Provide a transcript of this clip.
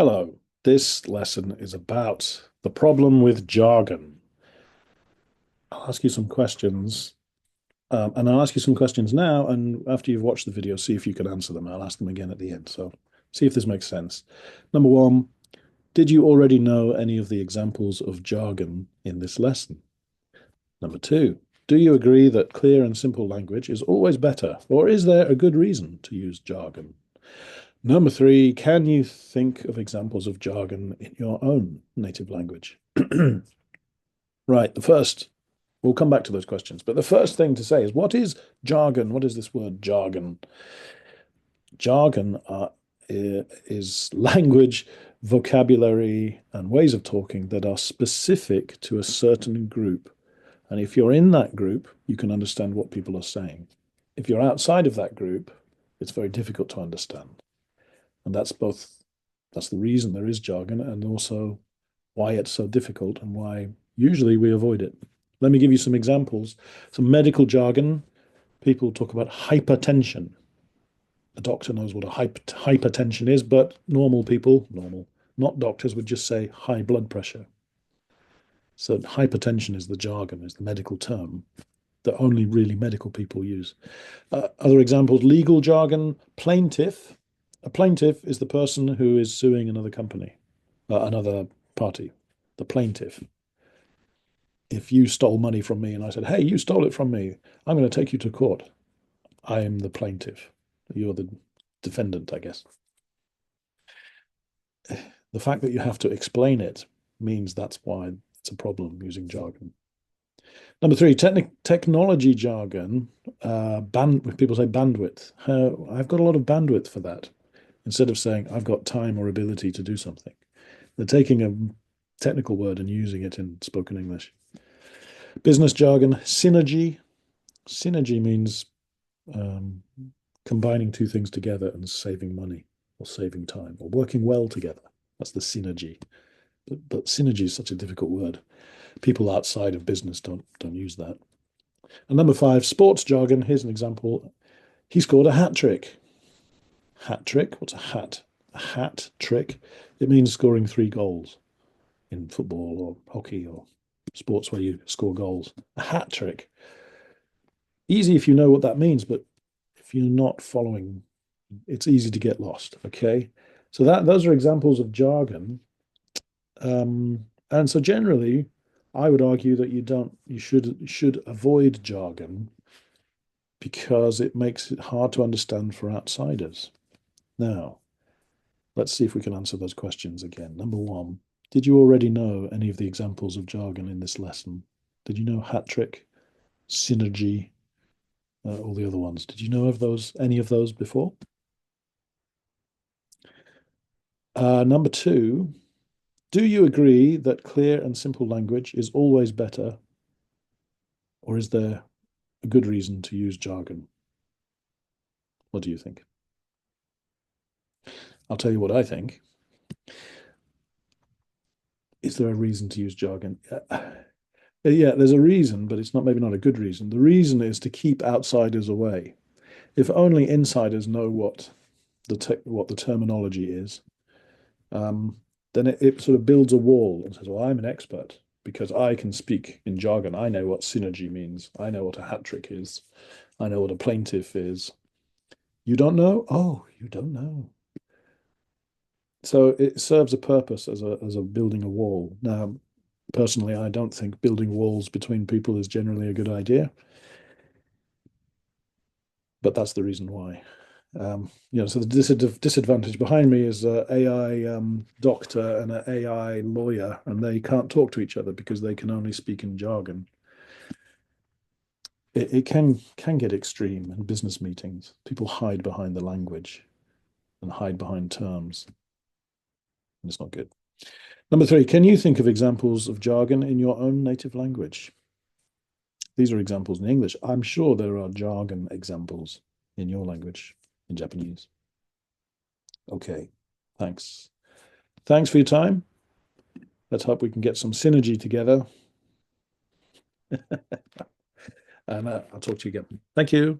Hello, this lesson is about the problem with jargon. I'll ask you some questions, and I'll ask you some questions now, and after you've watched the video, see if you can answer them. I'll ask them again at the end, so see if this makes sense. Number one, did you already know any of the examples of jargon in this lesson? Number two, do you agree that clear and simple language is always better, or is there a good reason to use jargon? Number three, can you think of examples of jargon in your own native language? Right, we'll come back to those questions, but the first thing to say is what is jargon? What is this word jargon? Jargon is language, vocabulary, and ways of talking that are specific to a certain group. And if you're in that group, you can understand what people are saying. If you're outside of that group, it's very difficult to understand. And that's the reason there is jargon and also why it's so difficult and why usually we avoid it. Let me give you some examples. Some medical jargon. People talk about hypertension. A doctor knows what a hypertension is, but normal people, not doctors, would just say high blood pressure. So hypertension is the jargon, is the medical term that only really medical people use. Other examples, legal jargon, plaintiff. A plaintiff is the person who is suing another company, another party, the plaintiff. If you stole money from me and I said, hey, you stole it from me, I'm going to take you to court. I am the plaintiff. You're the defendant, I guess. The fact that you have to explain it means that's why it's a problem using jargon. Number three, technology jargon. People say bandwidth. I've got a lot of bandwidth for that. Instead of saying I've got time or ability to do something, they're taking a technical word and using it in spoken English. Business jargon, synergy. Synergy means combining two things together and saving money or saving time or working well together. That's the synergy. But synergy is such a difficult word. People outside of business don't use that. And number five, sports jargon. Here's an example. He scored a hat trick. Hat trick? What's a hat? A hat trick? It means scoring 3 goals in football or hockey or sports where you score goals. A hat trick. Easy if you know what that means, but if you're not following, it's easy to get lost. Okay. So those are examples of jargon. And so generally, I would argue that you should avoid jargon because it makes it hard to understand for outsiders. Now, let's see if we can answer those questions again. Number one, did you already know any of the examples of jargon in this lesson? Did you know hat trick, synergy, all the other ones? Did you know of any of those before? Number two, do you agree that clear and simple language is always better, or is there a good reason to use jargon? What do you think? I'll tell you what I think. Is there a reason to use jargon? Yeah, there's a reason, but it's maybe not a good reason. The reason is to keep outsiders away. If only insiders know what the terminology is, then it sort of builds a wall and says, "Well, I'm an expert because I can speak in jargon. I know what synergy means. I know what a hat trick is. I know what a plaintiff is. You don't know? Oh, you don't know." So it serves a purpose as a building a wall. Now, personally, I don't think building walls between people is generally a good idea, but that's the reason why. So the disadvantage behind me is an AI doctor and an AI lawyer, and they can't talk to each other because they can only speak in jargon. It can get extreme in business meetings. People hide behind the language and hide behind terms, and it's not good. Number three, can you think of examples of jargon in your own native language? These are examples in English. I'm sure there are jargon examples in your language, in Japanese. Okay, thanks. Thanks for your time. Let's hope we can get some synergy together. And I'll talk to you again. Thank you.